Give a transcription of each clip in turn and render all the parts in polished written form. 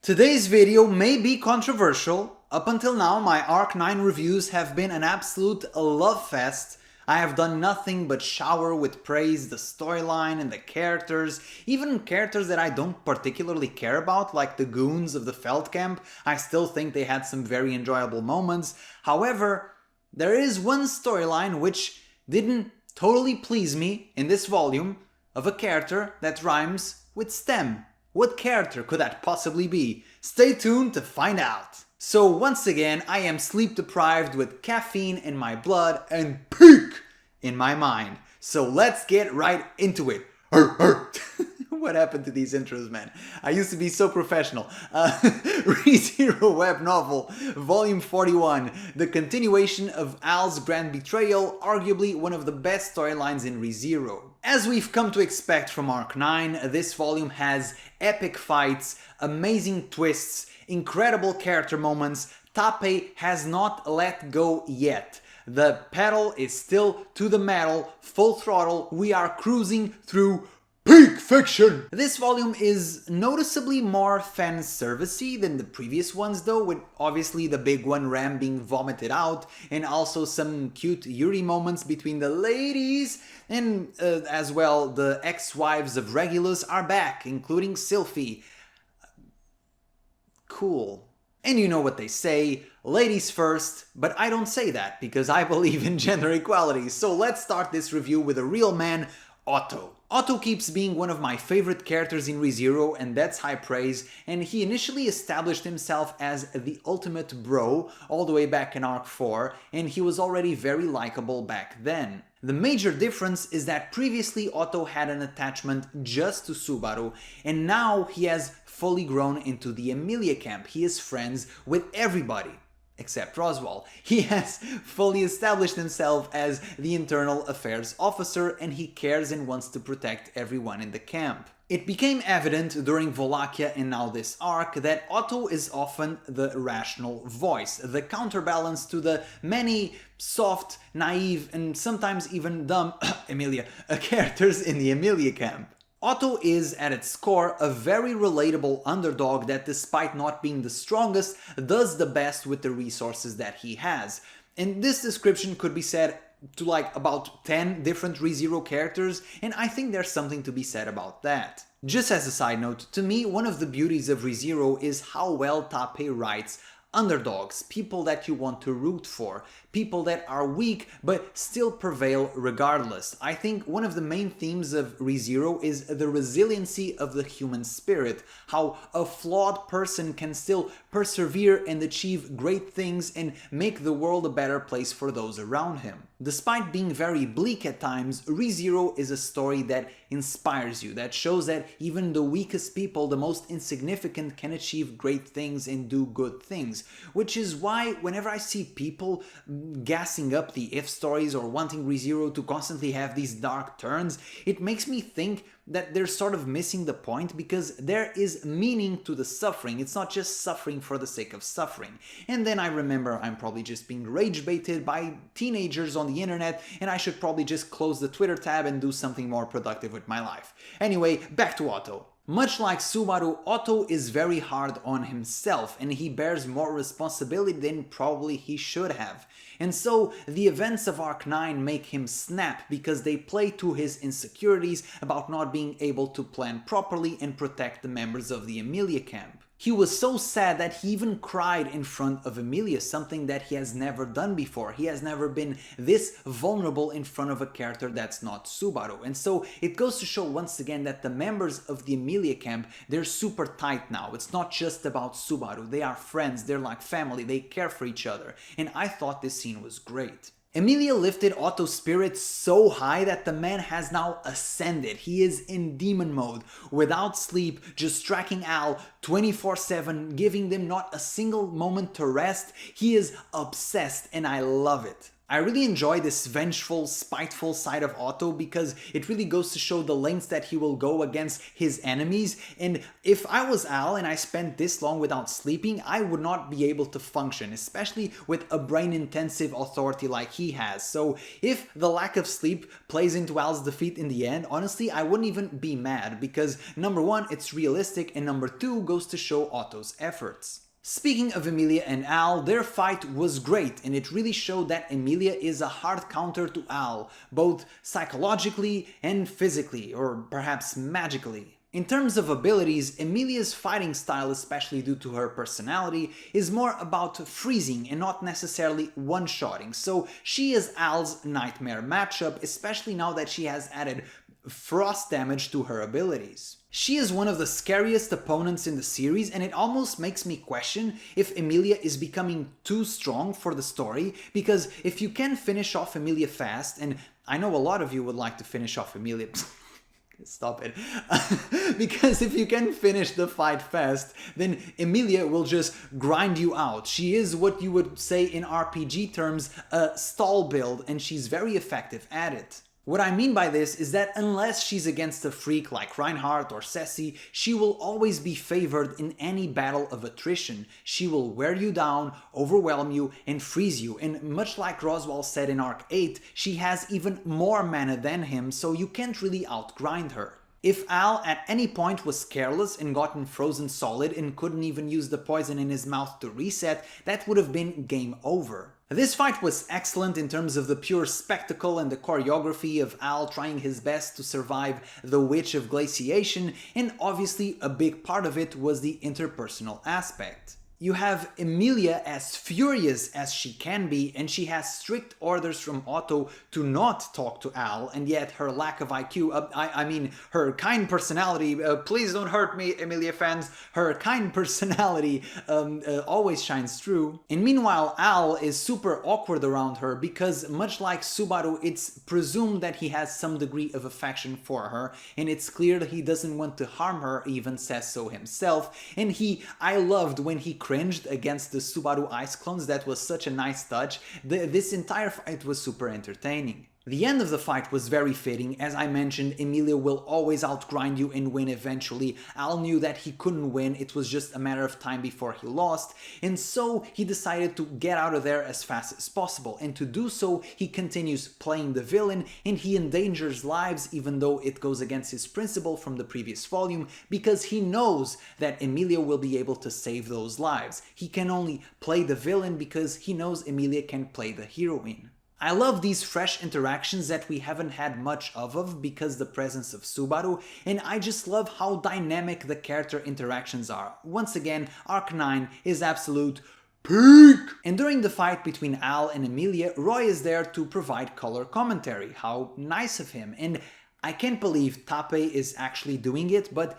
Today's video may be controversial. Up until now, my Arc 9 reviews have been an absolute love fest. I have done nothing but shower with praise the storyline and the characters, even characters that I don't particularly care about, like the goons of the Feldcamp. I still think they had some very enjoyable moments. However, there is one storyline which didn't totally please me in this volume, of a character that rhymes with STEM. What character could that possibly be? Stay tuned to find out. So once again, I am sleep deprived with caffeine in my blood and peak in my mind. So let's get right into it. What happened to these intros, man? I used to be so professional. ReZero Web Novel, Volume 41, the continuation of Al's Grand Betrayal, arguably one of the best storylines in ReZero. As we've come to expect from Arc 9, this volume has epic fights, amazing twists, incredible character moments. Tappei has not let go yet. The pedal is still to the metal, full throttle. We are cruising through peak fiction! This volume is noticeably more fan-servicey than the previous ones though, with obviously the big one Ram being vomited out, and also some cute Yuri moments between the ladies, and as well the ex-wives of Regulus are back, including Sylphie. Cool. And you know what they say, ladies first, but I don't say that because I believe in gender equality, so let's start this review with a real man, Otto. Otto keeps being one of my favorite characters in ReZero, and that's high praise, and he initially established himself as the ultimate bro all the way back in Arc 4, and he was already very likable back then. The major difference is that previously Otto had an attachment just to Subaru, and now he has fully grown into the Emilia camp. He is friends with everybody. Except Roswell. He has fully established himself as the internal affairs officer, and he cares and wants to protect everyone in the camp. It became evident during Wallachia and now this arc that Otto is often the rational voice, the counterbalance to the many soft, naive, and sometimes even dumb Emilia characters in the Emilia camp. Otto is, at its core, a very relatable underdog that, despite not being the strongest, does the best with the resources that he has. And this description could be said to like about 10 different ReZero characters, and I think there's something to be said about that. Just as a side note, to me, one of the beauties of ReZero is how well Tappei writes underdogs, people that you want to root for, people that are weak but still prevail regardless. I think one of the main themes of ReZero is the resiliency of the human spirit, how a flawed person can still persevere and achieve great things and make the world a better place for those around him. Despite being very bleak at times, ReZero is a story that inspires you, that shows that even the weakest people, the most insignificant, can achieve great things and do good things. Which is why whenever I see people gassing up the if stories or wanting ReZero to constantly have these dark turns, it makes me think that they're sort of missing the point, because there is meaning to the suffering. It's not just suffering for the sake of suffering. And then I remember I'm probably just being rage baited by teenagers on the internet, and I should probably just close the Twitter tab and do something more productive with my life. Anyway, back to Otto. Much like Subaru, Otto is very hard on himself, and he bears more responsibility than probably he should have. And so the events of Arc 9 make him snap because they play to his insecurities about not being able to plan properly and protect the members of the Emilia camp. He was so sad that he even cried in front of Emilia, something that he has never done before. He has never been this vulnerable in front of a character that's not Subaru. And so it goes to show once again that the members of the Emilia camp, they're super tight now. It's not just about Subaru. They are friends, they're like family, they care for each other. And I thought this scene was great. Emilia lifted Otto's spirits so high that the man has now ascended. He is in demon mode, without sleep, just tracking Al 24/7, giving them not a single moment to rest. He is obsessed, and I love it. I really enjoy this vengeful, spiteful side of Otto because it really goes to show the lengths that he will go against his enemies. And if I was Al and I spent this long without sleeping, I would not be able to function, especially with a brain-intensive authority like he has. So if the lack of sleep plays into Al's defeat in the end, honestly, I wouldn't even be mad because number one, it's realistic, and number two, goes to show Otto's efforts. Speaking of Emilia and Al, their fight was great, and it really showed that Emilia is a hard counter to Al, both psychologically and physically, or perhaps magically. In terms of abilities, Emilia's fighting style, especially due to her personality, is more about freezing and not necessarily one-shotting, so she is Al's nightmare matchup, especially now that she has added frost damage to her abilities. She is one of the scariest opponents in the series, and it almost makes me question if Emilia is becoming too strong for the story, because if you can finish off Emilia fast, and I know a lot of you would like to finish off Emilia, stop it, because if you can finish the fight fast, then Emilia will just grind you out. She is what you would say in RPG terms a stall build, and she's very effective at it. What I mean by this is that unless she's against a freak like Reinhardt or Ceci, she will always be favored in any battle of attrition. She will wear you down, overwhelm you, and freeze you, and much like Roswaal said in Arc 8, she has even more mana than him, so you can't really outgrind her. If Al at any point was careless and gotten frozen solid and couldn't even use the poison in his mouth to reset, that would have been game over. This fight was excellent in terms of the pure spectacle and the choreography of Al trying his best to survive the Witch of Glaciation, and obviously a big part of it was the interpersonal aspect. You have Emilia as furious as she can be, and she has strict orders from Otto to not talk to Al, and yet her lack of IQ, I mean her kind personality, please don't hurt me Emilia fans, her kind personality always shines through. And meanwhile Al is super awkward around her because much like Subaru, it's presumed that he has some degree of affection for her, and it's clear that he doesn't want to harm her, even says so himself, and I loved when he cringed against the Subaru ice clones. That was such a nice touch. This entire fight was super entertaining. The end of the fight was very fitting. As I mentioned, Emilia will always outgrind you and win eventually. Al knew that he couldn't win, it was just a matter of time before he lost, and so he decided to get out of there as fast as possible, and to do so he continues playing the villain, and he endangers lives even though it goes against his principle from the previous volume, because he knows that Emilia will be able to save those lives. He can only play the villain because he knows Emilia can play the heroine. I love these fresh interactions that we haven't had much of because the presence of Subaru, and I just love how dynamic the character interactions are. Once again, Arc 9 is absolute peak! And during the fight between Al and Emilia, Roy is there to provide color commentary. How nice of him. And I can't believe Tappei is actually doing it, but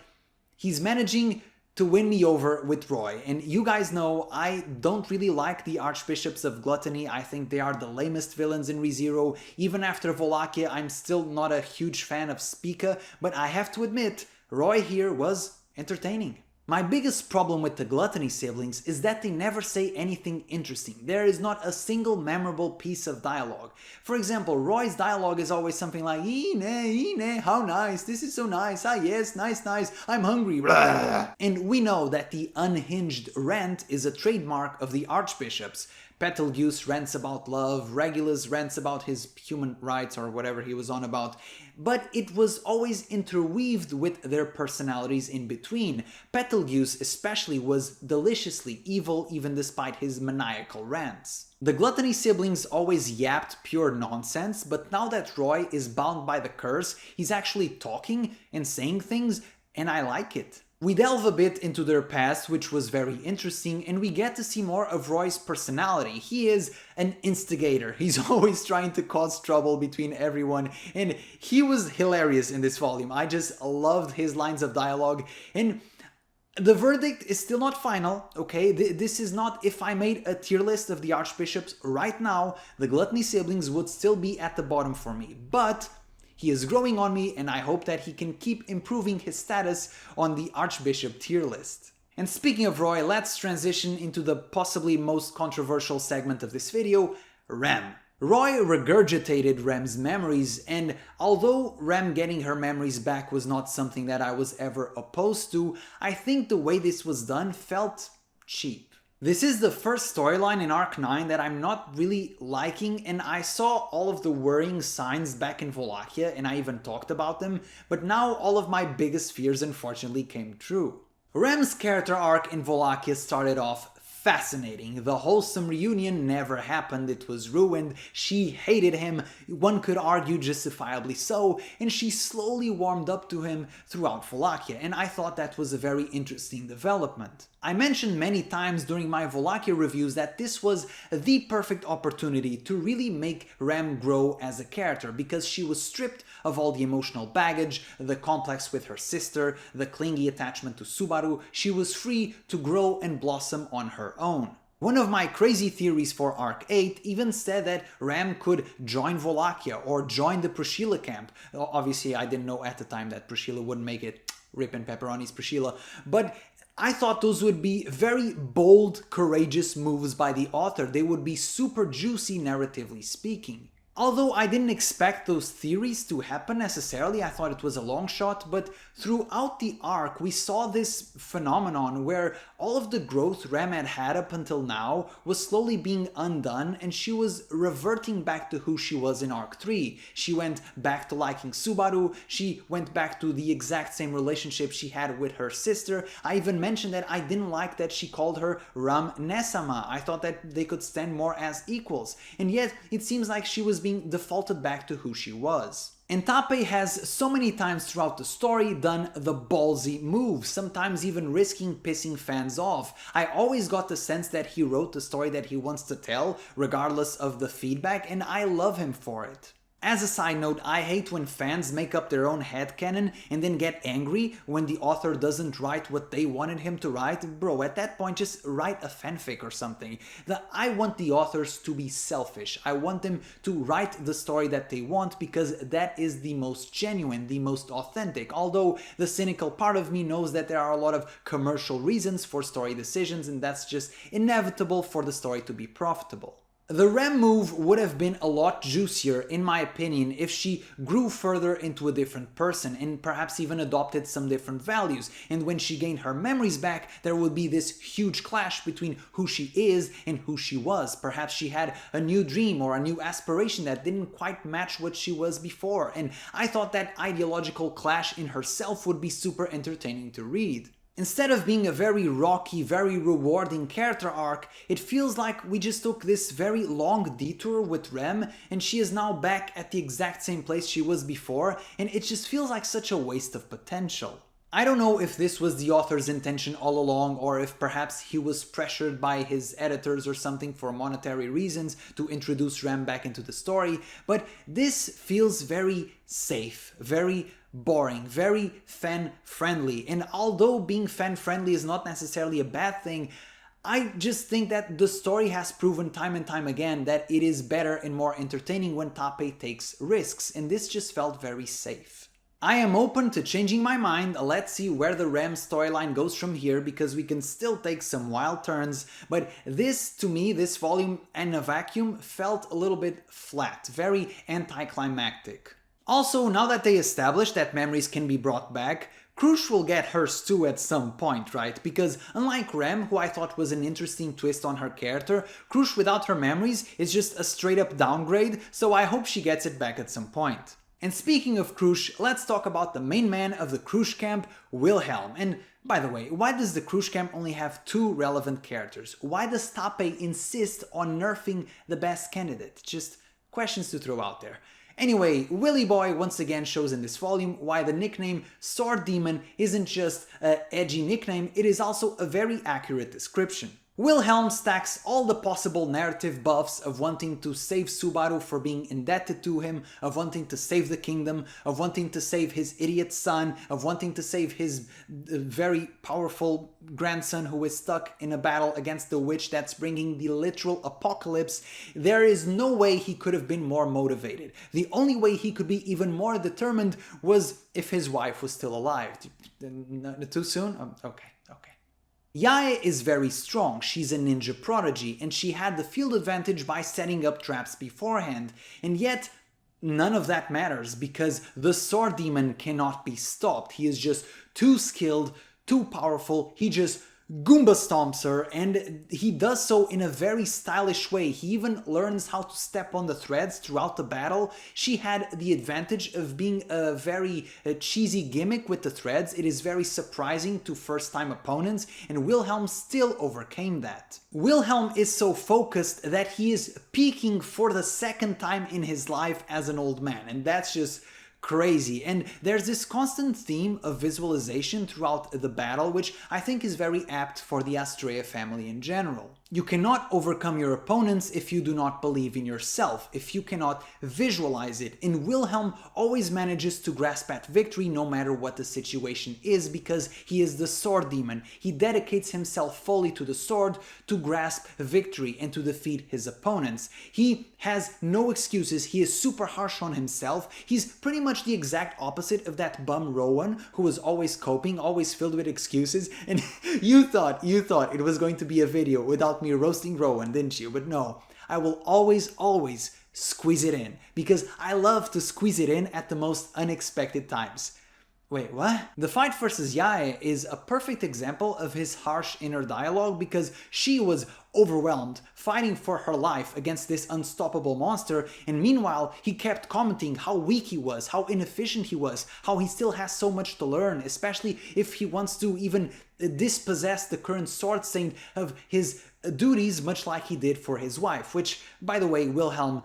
he's managing to win me over with Roy. And you guys know I don't really like the Archbishops of Gluttony. I think they are the lamest villains in ReZero. Even after Wallachia, I'm still not a huge fan of Spica, but I have to admit, Roy here was entertaining. My biggest problem with the Gluttony siblings is that they never say anything interesting. There is not a single memorable piece of dialogue. For example, Roy's dialogue is always something like, Ine, how nice, this is so nice, ah yes, nice, I'm hungry, blah. And we know that the unhinged rant is a trademark of the Archbishops. Betelgeuse rants about love, Regulus rants about his human rights or whatever he was on about, but it was always interweaved with their personalities in between. Betelgeuse especially was deliciously evil even despite his maniacal rants. The Gluttony siblings always yapped pure nonsense, but now that Roy is bound by the curse, he's actually talking and saying things, and I like it. We delve a bit into their past, which was very interesting, and we get to see more of Roy's personality. He is an instigator. He's always trying to cause trouble between everyone, and he was hilarious in this volume. I just loved his lines of dialogue, and the verdict is still not final, okay? This is not, if I made a tier list of the Archbishops right now, the Gluttony siblings would still be at the bottom for me, but he is growing on me, and I hope that he can keep improving his status on the Archbishop tier list. And speaking of Roy, let's transition into the possibly most controversial segment of this video, Ram. Roy regurgitated Rem's memories, and although Rem getting her memories back was not something that I was ever opposed to, I think the way this was done felt cheap. This is the first storyline in Arc 9 that I'm not really liking, and I saw all of the worrying signs back in Wallachia and I even talked about them, but now all of my biggest fears unfortunately came true. Rem's character arc in Wallachia started off fascinating. The Wholesome reunion never happened, it was ruined, she hated him, one could argue justifiably so, and she slowly warmed up to him throughout Wallachia, and I thought that was a very interesting development. I mentioned many times during my Wallachia reviews that this was the perfect opportunity to really make Rem grow as a character, because she was stripped of all the emotional baggage, the complex with her sister, the clingy attachment to Subaru. She was free to grow and blossom on her own. One of my crazy theories for Arc 8 even said that Rem could join Wallachia or join the Priscilla camp. Obviously I didn't know at the time that Priscilla wouldn't make it, rip and pepperonis Priscilla, but I thought those would be very bold, courageous moves by the author. They would be super juicy narratively speaking. Although I didn't expect those theories to happen necessarily, I thought it was a long shot, but throughout the arc we saw this phenomenon where all of the growth Rem had up until now was slowly being undone, and she was reverting back to who she was in Arc 3. She went back to liking Subaru, she went back to the exact same relationship she had with her sister. I even mentioned that I didn't like that she called her Ram Nesama. I thought that they could stand more as equals, and yet it seems like she was being defaulted back to who she was. And Tappei has so many times throughout the story done the ballsy move, sometimes even risking pissing fans off. I always got the sense that he wrote the story that he wants to tell, regardless of the feedback, and I love him for it. As a side note, I hate when fans make up their own headcanon and then get angry when the author doesn't write what they wanted him to write. Bro, at that point just write a fanfic or something. I want the authors to be selfish. I want them to write the story that they want, because that is the most genuine, the most authentic. Although the cynical part of me knows that there are a lot of commercial reasons for story decisions, and that's just inevitable for the story to be profitable. The Rem move would have been a lot juicier, in my opinion, if she grew further into a different person and perhaps even adopted some different values. And when she gained her memories back, there would be this huge clash between who she is and who she was. Perhaps she had a new dream or a new aspiration that didn't quite match what she was before. And I thought that ideological clash in herself would be super entertaining to read. Instead of being a very rocky, very rewarding character arc, it feels like we just took this very long detour with Rem and she is now back at the exact same place she was before, and it just feels like such a waste of potential. I don't know if this was the author's intention all along, or if perhaps he was pressured by his editors or something for monetary reasons to introduce Rem back into the story, but this feels very safe, very boring, very fan-friendly. And although being fan-friendly is not necessarily a bad thing, I just think that the story has proven time and time again that it is better and more entertaining when Tappei takes risks, and this just felt very safe. I am open to changing my mind. Let's see where the Rem storyline goes from here, because we can still take some wild turns, but this, to me, this volume in a vacuum felt a little bit flat, very anticlimactic. Also, now that they established that memories can be brought back, Krush will get hers too at some point, right? Because unlike Rem, who I thought was an interesting twist on her character, Krush without her memories is just a straight up downgrade, so I hope she gets it back at some point. And speaking of Krush, let's talk about the main man of the Krush camp, Willhelm. And by the way, why does the Krush camp only have 2 relevant characters? Why does Tappei insist on nerfing the best candidate? Just questions to throw out there. Anyway, Willy Boy once again shows in this volume why the nickname Sword Demon isn't just an edgy nickname, it is also a very accurate description. Willhelm stacks all the possible narrative buffs of wanting to save Subaru for being indebted to him, of wanting to save the kingdom, of wanting to save his idiot son, of wanting to save his very powerful grandson who is stuck in a battle against the witch that's bringing the literal apocalypse. There is no way he could have been more motivated. The only way he could be even more determined was if his wife was still alive. Too soon? Okay. Yae is very strong, she's a ninja prodigy, and she had the field advantage by setting up traps beforehand, and yet none of that matters because the sword demon cannot be stopped. He is just too skilled, too powerful, he just Goomba stomps her, and he does so in a very stylish way. He even learns how to step on the threads throughout the battle. She had the advantage of being a very cheesy gimmick with the threads. It is very surprising to first-time opponents, and Willhelm still overcame that. Willhelm is so focused that he is peaking for the second time in his life as an old man, and that's just crazy. And there's this constant theme of visualization throughout the battle, which I think is very apt for the Astrea family in general. You cannot overcome your opponents if you do not believe in yourself, if you cannot visualize it. And Willhelm always manages to grasp at victory no matter what the situation is because he is the sword demon. He dedicates himself fully to the sword to grasp victory and to defeat his opponents. He has no excuses. He is super harsh on himself. He's pretty much the exact opposite of that bum Rowan who was always coping, always filled with excuses. And you thought it was going to be a video without me roasting Rowan, didn't you? But no, I will always squeeze it in because I love to squeeze it in at the most unexpected times. Wait, what? The fight versus Yae is a perfect example of his harsh inner dialogue because she was overwhelmed, fighting for her life against this unstoppable monster, and meanwhile he kept commenting how weak he was, how inefficient he was, how he still has so much to learn, especially if he wants to even dispossess the current sword saint of his duties, much like he did for his wife, which, by the way, Willhelm,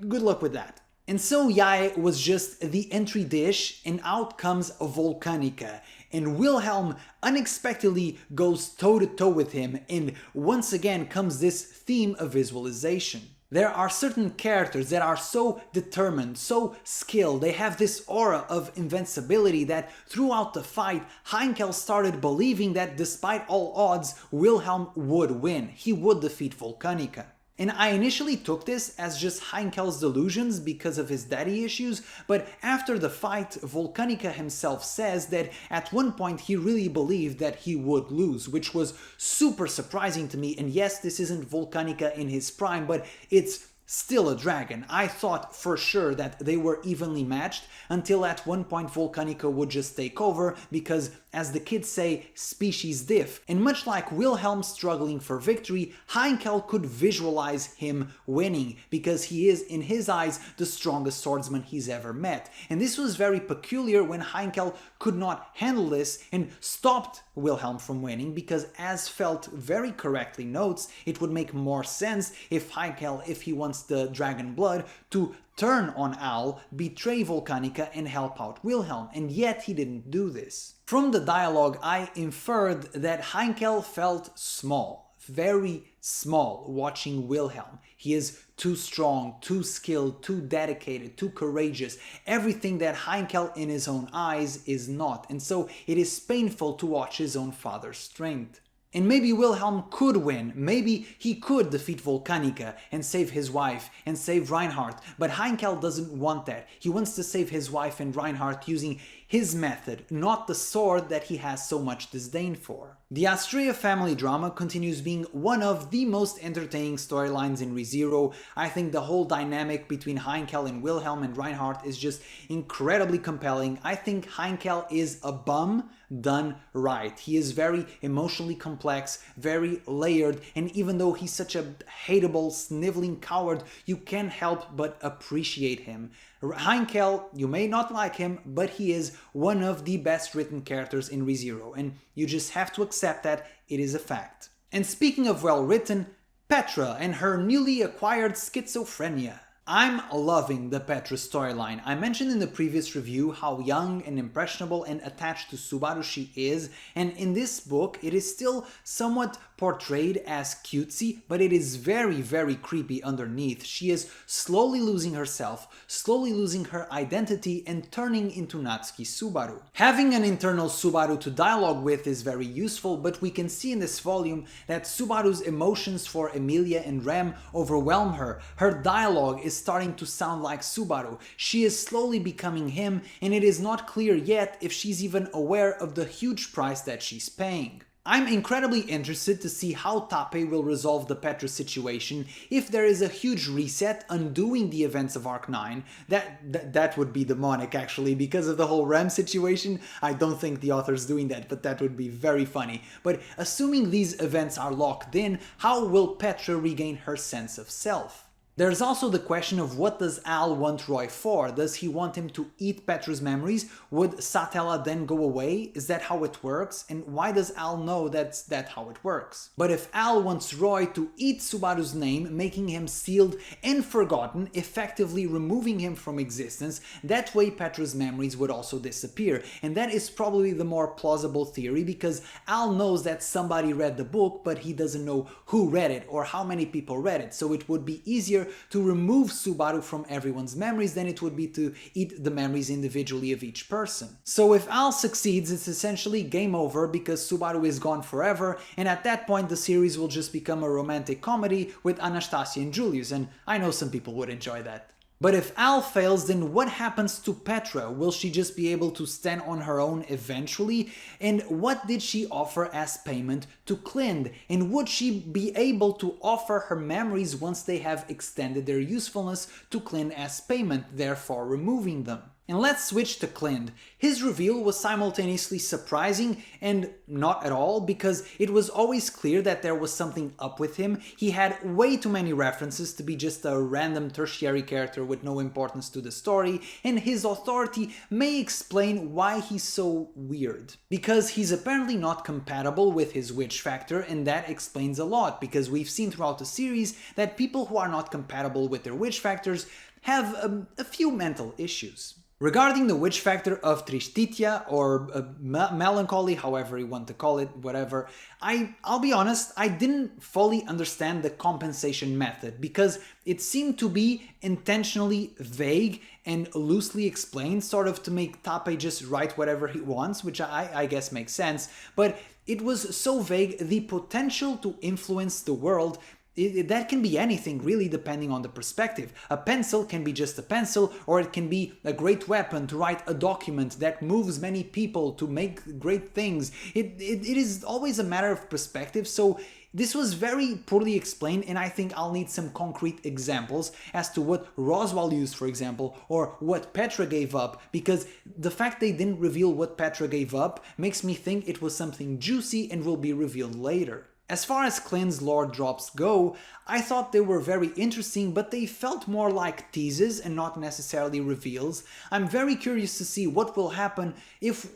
good luck with that. And so Yae was just the entry dish, and out comes Volcanica. And Willhelm unexpectedly goes toe-to-toe with him, and once again comes this theme of visualization. There are certain characters that are so determined, so skilled, they have this aura of invincibility that throughout the fight, Heinkel started believing that despite all odds, Willhelm would win. He would defeat Volcanica. And I initially took this as just Heinkel's delusions because of his daddy issues, but after the fight, Volcanica himself says that at one point he really believed that he would lose, which was super surprising to me. And yes, this isn't Volcanica in his prime, but it's still a dragon. I thought for sure that they were evenly matched until at one point Volcanica would just take over because, as the kids say, species diff. And much like Willhelm struggling for victory, Heinkel could visualize him winning because he is, in his eyes, the strongest swordsman he's ever met. And this was very peculiar when Heinkel could not handle this and stopped Willhelm from winning because, as Felt very correctly notes, it would make more sense if Heinkel, if he wants the dragon blood, to turn on Al, betray Volcanica and help out Willhelm, and yet he didn't do this. From the dialogue, I inferred that Heinkel felt small, very small, watching Willhelm. He is too strong, too skilled, too dedicated, too courageous, everything that Heinkel in his own eyes is not, and so it is painful to watch his own father's strength. And maybe Willhelm could win, maybe he could defeat Volcanica and save his wife and save Reinhardt, but Heinkel doesn't want that. He wants to save his wife and Reinhardt using his method, not the sword that he has so much disdain for. The Astrea family drama continues being one of the most entertaining storylines in ReZero. I think the whole dynamic between Heinkel and Willhelm and Reinhardt is just incredibly compelling. I think Heinkel is a bum done right. He is very emotionally complex, very layered, and even though he's such a hateable, sniveling coward, you can't help but appreciate him. Heinkel, you may not like him, but he is one of the best written characters in ReZero, and you just have to accept that it is a fact. And speaking of well written, Petra and her newly acquired schizophrenia. I'm loving the Petra storyline. I mentioned in the previous review how young and impressionable and attached to Subaru she is, and in this book it is still somewhat portrayed as cutesy, but it is very, very creepy underneath. She is slowly losing herself, slowly losing her identity and turning into Natsuki Subaru. Having an internal Subaru to dialogue with is very useful, but we can see in this volume that Subaru's emotions for Emilia and Rem overwhelm her. Her dialogue is starting to sound like Subaru. She is slowly becoming him, and it is not clear yet if she's even aware of the huge price that she's paying. I'm incredibly interested to see how Tappei will resolve the Petra situation. If there is a huge reset, undoing the events of Arc 9, that would be demonic actually, because of the whole Rem situation. I don't think the author's doing that, but that would be very funny. But assuming these events are locked in, how will Petra regain her sense of self? There's also the question of what does Al want Roy for? Does he want him to eat Petra's memories? Would Satella then go away? Is that how it works? And why does Al know that's how it works? But if Al wants Roy to eat Subaru's name, making him sealed and forgotten, effectively removing him from existence, that way Petra's memories would also disappear. And that is probably the more plausible theory, because Al knows that somebody read the book, but he doesn't know who read it or how many people read it. So it would be easier to remove Subaru from everyone's memories than it would be to eat the memories individually of each person. So if Al succeeds, it's essentially game over because Subaru is gone forever, and at that point the series will just become a romantic comedy with Anastasia and Julius, and I know some people would enjoy that. But if Al fails, then what happens to Petra? Will she just be able to stand on her own eventually? And what did she offer as payment to Clind? And would she be able to offer her memories once they have extended their usefulness to Clind as payment, therefore removing them? And let's switch to Clind. His reveal was simultaneously surprising and not at all, because it was always clear that there was something up with him. He had way too many references to be just a random tertiary character with no importance to the story, and his authority may explain why he's so weird. Because he's apparently not compatible with his witch factor, and that explains a lot, because we've seen throughout the series that people who are not compatible with their witch factors have a few mental issues. Regarding the witch factor of Tristitia, or melancholy, however you want to call it, whatever, I'll be honest, I didn't fully understand the compensation method, because it seemed to be intentionally vague and loosely explained, sort of to make Tappei just write whatever he wants, which I guess makes sense, but it was so vague. The potential to influence the world, that can be anything really, depending on the perspective. A pencil can be just a pencil, or it can be a great weapon to write a document that moves many people to make great things. It is always a matter of perspective, so this was very poorly explained, and I think I'll need some concrete examples as to what Roswell used, for example, or what Petra gave up, because the fact they didn't reveal what Petra gave up makes me think it was something juicy and will be revealed later. As far as Clind's lore drops go, I thought they were very interesting, but they felt more like teases and not necessarily reveals. I'm very curious to see what will happen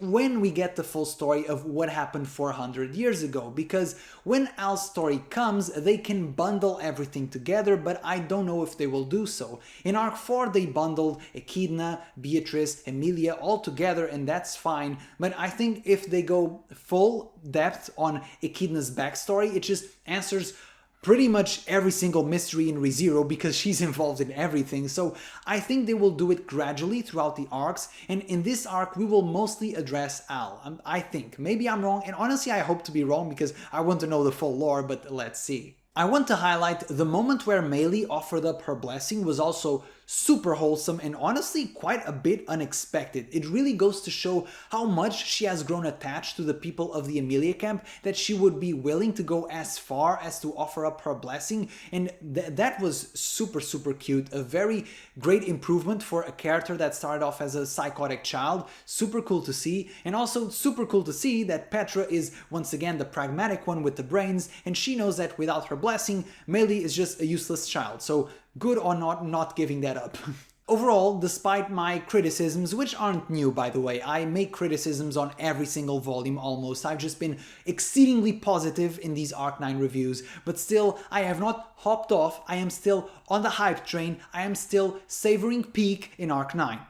when we get the full story of what happened 400 years ago, because when Al's story comes, they can bundle everything together, but I don't know if they will do so. In Arc 4 they bundled Echidna, Beatrice, Emilia all together, and that's fine, but I think if they go full depth on Echidna's backstory, it just answers pretty much every single mystery in ReZero, because she's involved in everything. So I think they will do it gradually throughout the arcs, and in this arc we will mostly address Al. I think. Maybe I'm wrong, and honestly I hope to be wrong because I want to know the full lore, but let's see. I want to highlight the moment where Meili offered up her blessing was also super wholesome and honestly quite a bit unexpected. It really goes to show how much she has grown attached to the people of the Emilia camp, that she would be willing to go as far as to offer up her blessing, and that was super cute. A very great improvement for a character that started off as a psychotic child. Super cool to see, and also super cool to see that Petra is once again the pragmatic one with the brains, and she knows that without her blessing, Meili is just a useless child. So good on not giving that up. Overall, despite my criticisms, which aren't new by the way, I make criticisms on every single volume almost, I've just been exceedingly positive in these Arc 9 reviews, but still, I have not hopped off, I am still on the hype train, I am still savoring peak in Arc 9.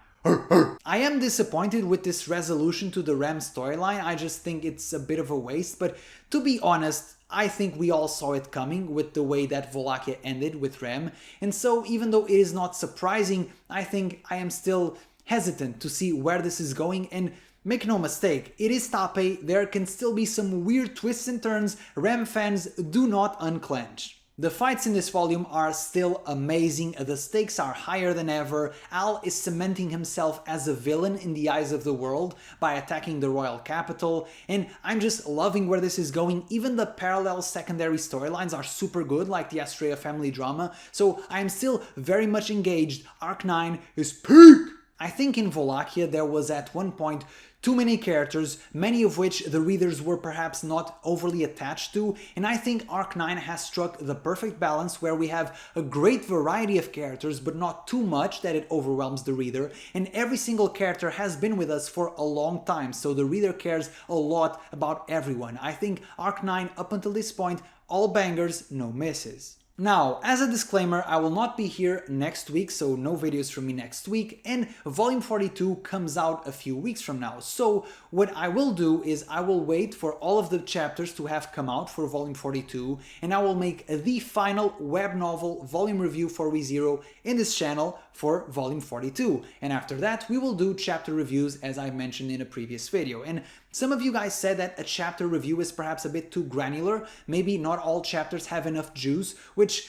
I am disappointed with this resolution to the Rem storyline. I just think it's a bit of a waste, but to be honest, I think we all saw it coming with the way that Wallachia ended with Rem, and so even though it is not surprising, I think I am still hesitant to see where this is going, and make no mistake, it is Tappei, there can still be some weird twists and turns. Rem fans, do not unclench. The fights in this volume are still amazing, the stakes are higher than ever, Al is cementing himself as a villain in the eyes of the world by attacking the royal capital, and I'm just loving where this is going. Even the parallel secondary storylines are super good, like the Astrea family drama, so I'm still very much engaged. Arc 9 is peak! I think in Wallachia there was at one point too many characters, many of which the readers were perhaps not overly attached to, and I think Arc 9 has struck the perfect balance where we have a great variety of characters but not too much that it overwhelms the reader, and every single character has been with us for a long time, so the reader cares a lot about everyone. I think Arc 9 up until this point, all bangers, no misses. Now, as a disclaimer, I will not be here next week, so no videos from me next week, and volume 42 comes out a few weeks from now. So what I will do is I will wait for all of the chapters to have come out for volume 42, and I will make the final web novel volume review for ReZero in this channel for volume 42. And after that, we will do chapter reviews as I mentioned in a previous video. And some of you guys said that a chapter review is perhaps a bit too granular. Maybe not all chapters have enough juice, which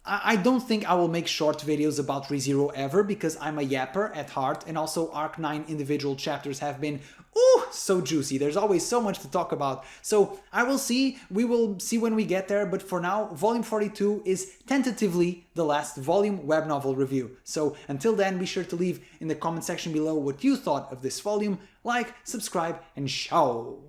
I don't think I will make short videos about ReZero ever because I'm a yapper at heart, and also Arc 9 individual chapters have been so juicy. There's always so much to talk about. So I will see, we will see when we get there, but for now, volume 42 is tentatively the last volume web novel review. So until then, be sure to leave in the comment section below what you thought of this volume, like, subscribe, and ciao!